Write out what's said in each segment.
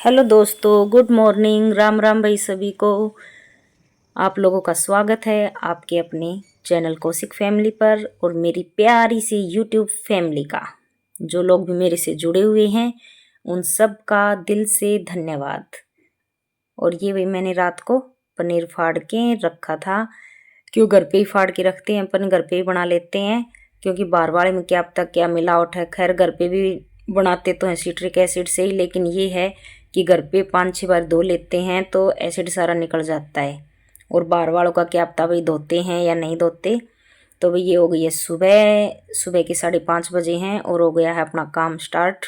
Hello दोस्तों, good morning. Ram Ram भाई सभी को। आप लोगों का स्वागत है आपके अपने चैनल कौशिक फैमिली पर और मेरी प्यारी सी यूट्यूब फैमिली का। जो लोग भी मेरे से जुड़े हुए हैं उन सब का दिल से धन्यवाद। और ये भी मैंने रात को पनीर फाड़ के रखा था। क्यों घर पे ही फाड़ के रखते हैं, अपन घर पे ही बना लेते हैं, क्योंकि बाहर वाले में क्या पता क्या मिलावट है। खैर घर पे भी बनाते तो हैं सिट्रिक एसिड से ही, लेकिन ये है कि घर पे 5-6 बार धो लेते हैं तो एसिड सारा निकल जाता है। और बाहर वालों का क्या पता भाई धोते हैं या नहीं धोते। तो भाई ये हो गई है सुबह, सुबह के 5:30 बजे हैं और हो गया है अपना काम स्टार्ट।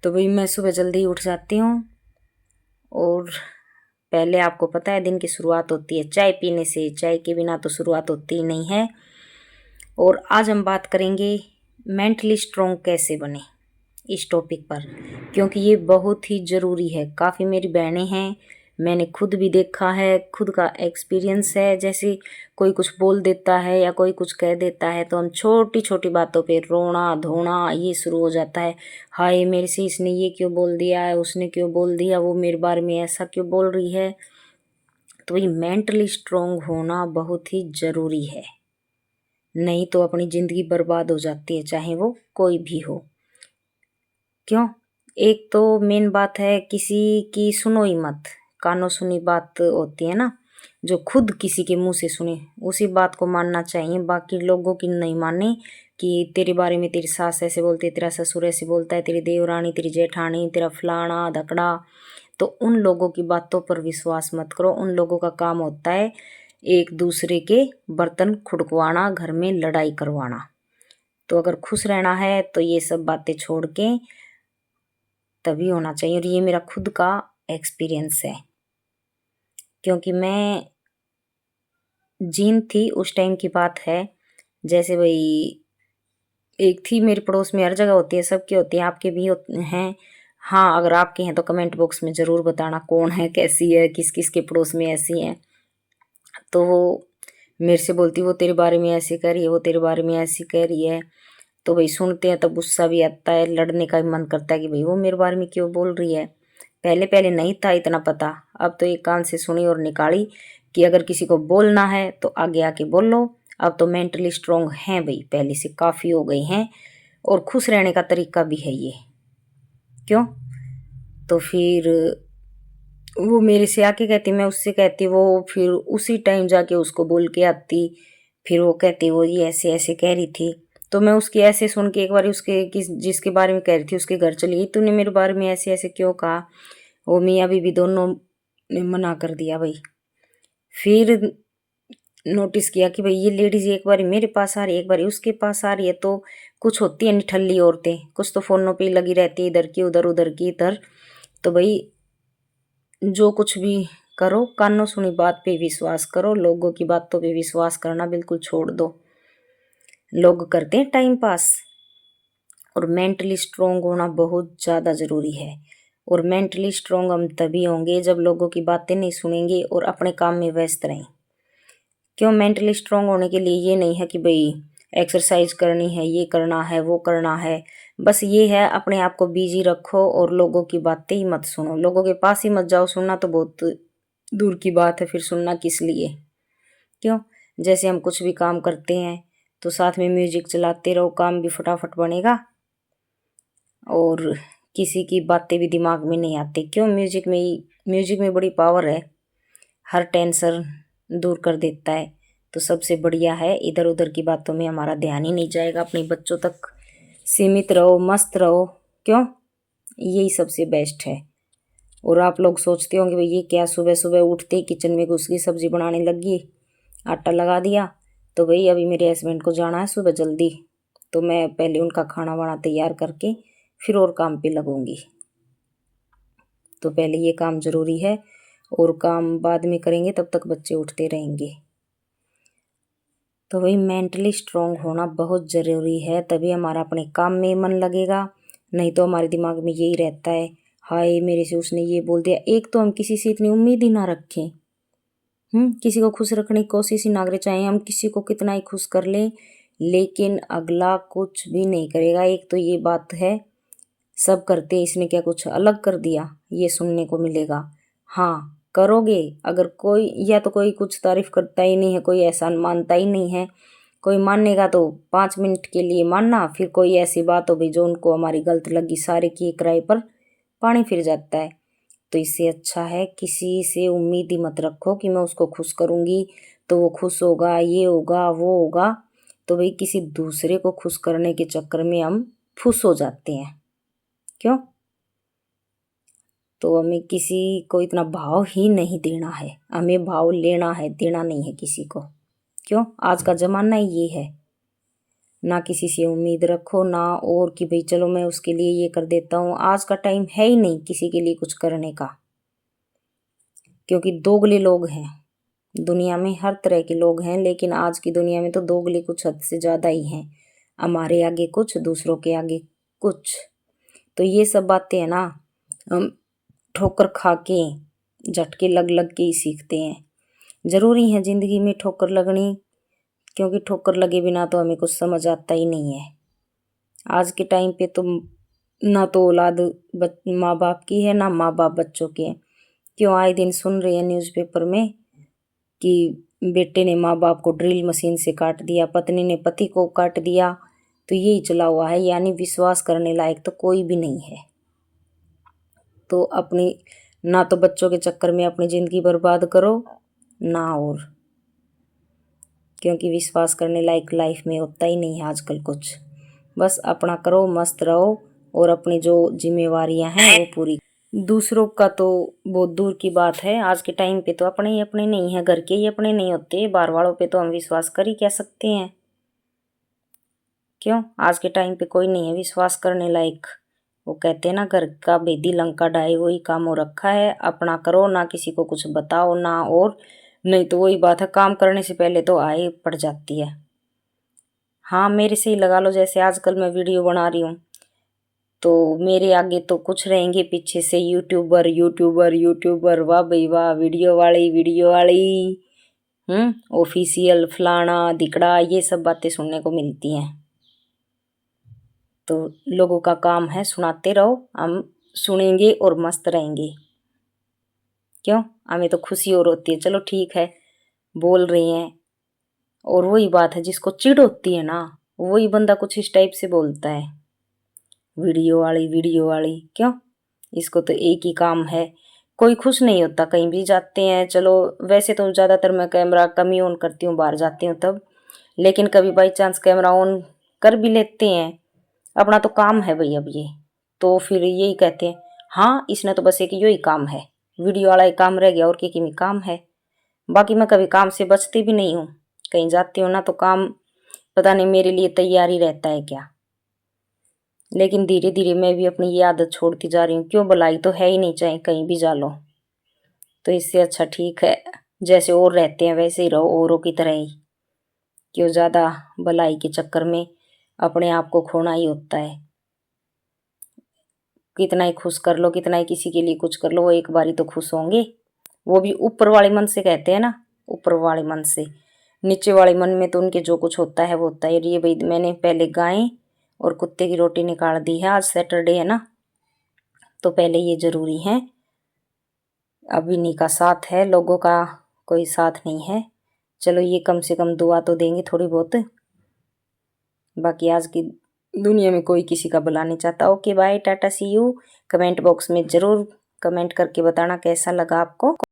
तो भाई मैं सुबह जल्दी उठ जाती हूँ और पहले आपको पता है दिन की शुरुआत होती है चाय पीने से। चाय के बिना तो शुरुआत होती ही नहीं है। और आज हम बात करेंगे मेंटली स्ट्रॉन्ग कैसे बने इस टॉपिक पर, क्योंकि ये बहुत ही ज़रूरी है। काफ़ी मेरी बहनें हैं, मैंने खुद भी देखा है, खुद का एक्सपीरियंस है। जैसे कोई कुछ बोल देता है या कोई कुछ कह देता है तो हम छोटी छोटी बातों पे रोना धोना ये शुरू हो जाता है। हाय मेरे से इसने ये क्यों बोल दिया है, उसने क्यों बोल दिया, वो मेरे बारे में ऐसा क्यों बोल रही है। तो ये मेंटली स्ट्रॉन्ग होना बहुत ही ज़रूरी है, नहीं तो अपनी ज़िंदगी बर्बाद हो जाती है, चाहे वो कोई भी हो। क्यों? एक तो मेन बात है किसी की सुनो ही मत। कानों सुनी बात होती है ना, जो खुद किसी के मुंह से सुने उसी बात को मानना चाहिए, बाकी लोगों की नहीं माने। कि तेरे बारे में तेरी सास ऐसे बोलती है, तेरा ससुर ऐसे बोलता है, तेरी देवरानी, तेरी जेठानी, तेरा फलाना धकड़ा। तो उन लोगों की बातों पर विश्वास मत करो। उन लोगों का काम होता है एक दूसरे के बर्तन खुड़कवाना, घर में लड़ाई करवाना। तो अगर खुश रहना है तो ये सब बातें छोड़ के तभी होना चाहिए। और ये मेरा खुद का एक्सपीरियंस है, क्योंकि मैं जीन थी उस टाइम की बात है। जैसे भाई एक थी मेरे पड़ोस में, हर जगह होती है, सबकी होती है, आपके भी हैं। हाँ अगर आपके हैं तो कमेंट बॉक्स में ज़रूर बताना कौन है, कैसी है, किस किस के पड़ोस में ऐसी हैं। तो वो मेरे से बोलती वो तेरे बारे में ऐसे कह रही है, वो तेरे बारे में ऐसी कह रही है। तो भाई सुनते हैं तो गुस्सा भी आता है, लड़ने का भी मन करता है कि भाई वो मेरे बारे में क्यों बोल रही है। पहले पहले नहीं था इतना पता, अब तो एक कान से सुनी और निकाली कि अगर किसी को बोलना है तो आगे आके बोल लो। अब तो मेंटली स्ट्रांग हैं भाई, पहले से काफ़ी हो गई हैं। और खुश रहने का तरीका भी है ये। क्यों? तो फिर वो मेरे से आके कहती, मैं उससे कहती, वो फिर उसी टाइम जाके उसको बोल के आती। फिर वो कहती वो ये ऐसे ऐसे कह रही थी। तो मैं उसकी ऐसे सुन के एक बार उसके जिसके बारे में कह रही थी उसके घर चली गई। तूने मेरे बारे में ऐसे ऐसे क्यों कहा। वो मियाँ बीवी दोनों ने मना कर दिया भाई। फिर नोटिस किया कि भाई ये लेडीज एक बार मेरे पास आ रही है, एक बार उसके पास आ रही है। तो कुछ होती है निठल्ली औरतें, कुछ तो फोनों पे ही लगी रहती है, इधर की उधर उधर की इधर। तो भाई जो कुछ भी करो कानों सुनी बात पे विश्वास करो, लोगों की बातों पे विश्वास करना बिल्कुल छोड़ दो। लोग करते हैं टाइम पास। और मेंटली स्ट्रोंग होना बहुत ज़्यादा ज़रूरी है। और मेंटली स्ट्रोंग हम तभी होंगे जब लोगों की बातें नहीं सुनेंगे और अपने काम में व्यस्त रहें। क्यों? मेंटली स्ट्रांग होने के लिए ये नहीं है कि भाई एक्सरसाइज करनी है, ये करना है, वो करना है। बस ये है अपने आप को बिजी रखो और लोगों की बातें ही मत सुनो। लोगों के पास ही मत जाओ, सुनना तो बहुत दूर की बात है, फिर सुनना किस लिए। क्यों? जैसे हम कुछ भी काम करते हैं तो साथ में म्यूजिक चलाते रहो, काम भी फटाफट बनेगा और किसी की बातें भी दिमाग में नहीं आती। क्यों? म्यूजिक में बड़ी पावर है, हर टेंशन दूर कर देता है। तो सबसे बढ़िया है इधर उधर की बातों में हमारा ध्यान ही नहीं जाएगा, अपने बच्चों तक सीमित रहो, मस्त रहो। क्यों? यही सबसे बेस्ट है। और आप लोग सोचते होंगे भाई ये क्या, सुबह सुबह उठते ही किचन में घुस गई, सब्जी बनाने लगी, आटा लगा दिया। तो भाई अभी मेरे हस्बैंड को जाना है सुबह जल्दी, तो मैं पहले उनका खाना वाना तैयार करके फिर और काम पे लगूंगी। तो पहले ये काम ज़रूरी है और काम बाद में करेंगे, तब तक बच्चे उठते रहेंगे। तो भाई मेंटली स्ट्रांग होना बहुत ज़रूरी है, तभी हमारा अपने काम में मन लगेगा। नहीं तो हमारे दिमाग में यही रहता है, हाय मेरे से उसने ये बोल दिया। एक तो हम किसी से इतनी उम्मीद ही ना रखें। किसी को खुश रखने की कोशिश ही ना करें, चाहे हम किसी को कितना ही खुश कर लें, लेकिन अगला कुछ भी नहीं करेगा। एक तो ये बात है, सब करते, इसने क्या कुछ अलग कर दिया, ये सुनने को मिलेगा। हाँ करोगे, अगर कोई या तो कोई कुछ तारीफ करता ही नहीं है, कोई एहसान मानता ही नहीं है, कोई मानेगा तो 5 मिनट के लिए मानना, फिर कोई ऐसी बात हो गई जो उनको हमारी गलत लगी, सारे किए किराए पर पानी फिर जाता है। तो इससे अच्छा है किसी से उम्मीद ही मत रखो कि मैं उसको खुश करूंगी तो वो खुश होगा, ये होगा वो होगा। तो भाई किसी दूसरे को खुश करने के चक्कर में हम फुस हो जाते हैं। क्यों? तो हमें किसी को इतना भाव ही नहीं देना है, हमें भाव लेना है, देना नहीं है किसी को। क्यों? आज का जमाना ही ये है। ना किसी से उम्मीद रखो, ना और कि भाई चलो मैं उसके लिए ये कर देता हूँ। आज का टाइम है ही नहीं किसी के लिए कुछ करने का, क्योंकि दोगले लोग हैं दुनिया में, हर तरह के लोग हैं, लेकिन आज की दुनिया में तो दोगले कुछ हद से ज़्यादा ही हैं। हमारे आगे कुछ, दूसरों के आगे कुछ। तो ये सब बातें हैं ना, हम ठोकर खा के, झटके लग लग के ही सीखते हैं। ज़रूरी है ज़िंदगी में ठोकर लगनी, क्योंकि ठोकर लगे बिना तो हमें कुछ समझ आता ही नहीं है। आज के टाइम पे तो ना तो औलाद माँ बाप की है, ना माँ बाप बच्चों के हैं। क्यों? आए दिन सुन रहे हैं न्यूज़पेपर में कि बेटे ने माँ बाप को ड्रिल मशीन से काट दिया, पत्नी ने पति को काट दिया। तो यही चला हुआ है, यानी विश्वास करने लायक तो कोई भी नहीं है। तो अपनी ना तो बच्चों के चक्कर में अपनी ज़िंदगी बर्बाद करो, ना और, क्योंकि विश्वास करने लायक लाइफ में होता ही नहीं है आजकल कुछ। बस अपना करो, मस्त रहो, और अपनी जो जिम्मेवारियां हैं वो पूरी। दूसरों का तो बहुत दूर की बात है, आज के टाइम पे तो अपने ही अपने नहीं है, घर के ही अपने नहीं होते, बाहर वालों पे तो हम विश्वास कर ही क्या सकते हैं। क्यों? आज के टाइम पे कोई नहीं है विश्वास करने लायक। वो कहते हैं ना, घर का भेदी लंका ढाई, वही काम हो रखा है। अपना करो, ना किसी को कुछ बताओ, ना और, नहीं तो वही बात है, काम करने से पहले तो आए पड़ जाती है। हाँ मेरे से ही लगा लो, जैसे आजकल मैं वीडियो बना रही हूँ तो मेरे आगे तो कुछ रहेंगे, पीछे से यूट्यूबर यूट्यूबर यूट्यूबर, वाह भाई वाह, वीडियो वाली वीडियो वाली, ऑफिशियल फलाना दिकड़ा, ये सब बातें सुनने को मिलती हैं। तो लोगों का काम है सुनाते रहो, हम सुनेंगे और मस्त रहेंगे। क्यों? हमें तो खुशी और होती है, चलो ठीक है बोल रही हैं। और वही बात है, जिसको चिढ़ होती है ना, वही बंदा कुछ इस टाइप से बोलता है, वीडियो वाली वीडियो वाली। क्यों? इसको तो एक ही काम है। कोई खुश नहीं होता, कहीं भी जाते हैं, चलो वैसे तो ज़्यादातर मैं कैमरा कम ही ऑन करती हूँ, बाहर जाती हूँ तब, लेकिन कभी बाई चांस कैमरा ऑन कर भी लेते हैं, अपना तो काम है भाई अब ये। तो फिर यही कहते हैं, हाँ इसने तो बस एक यही काम है, वीडियो वाला ही काम रह गया, और की काम है। बाकी मैं कभी काम से बचती भी नहीं हूँ, कहीं जाती हूँ ना तो काम पता नहीं मेरे लिए तैयार ही रहता है क्या। लेकिन धीरे धीरे मैं भी अपनी ये आदत छोड़ती जा रही हूँ। क्यों? भलाई तो है ही नहीं, चाहे कहीं भी जा लो। तो इससे अच्छा ठीक है जैसे और रहते हैं वैसे ही रहो, औरों की तरह ही। क्यों ज़्यादा भलाई के चक्कर में अपने आप को खोना ही होता है। कितना ही खुश कर लो, कितना ही किसी के लिए कुछ कर लो, वो एक बारी तो खुश होंगे। वो भी ऊपर वाले मन से, कहते हैं ना, ऊपर वाले मन से। नीचे वाले मन में तो उनके जो कुछ होता है वो होता है। ये भाई मैंने पहले गाय और कुत्ते की रोटी निकाल दी है, आज सैटरडे है ना, तो पहले ये ज़रूरी है। अभी इन्हीं का साथ है, लोगों का कोई साथ नहीं है। चलो ये कम से कम दुआ तो देंगे थोड़ी बहुत। बाकी आज की दुनिया में कोई किसी का भला नहीं चाहता। Okay bye, tata see you. Comment box में ज़रूर कमेंट करके बताना कैसा लगा आपको।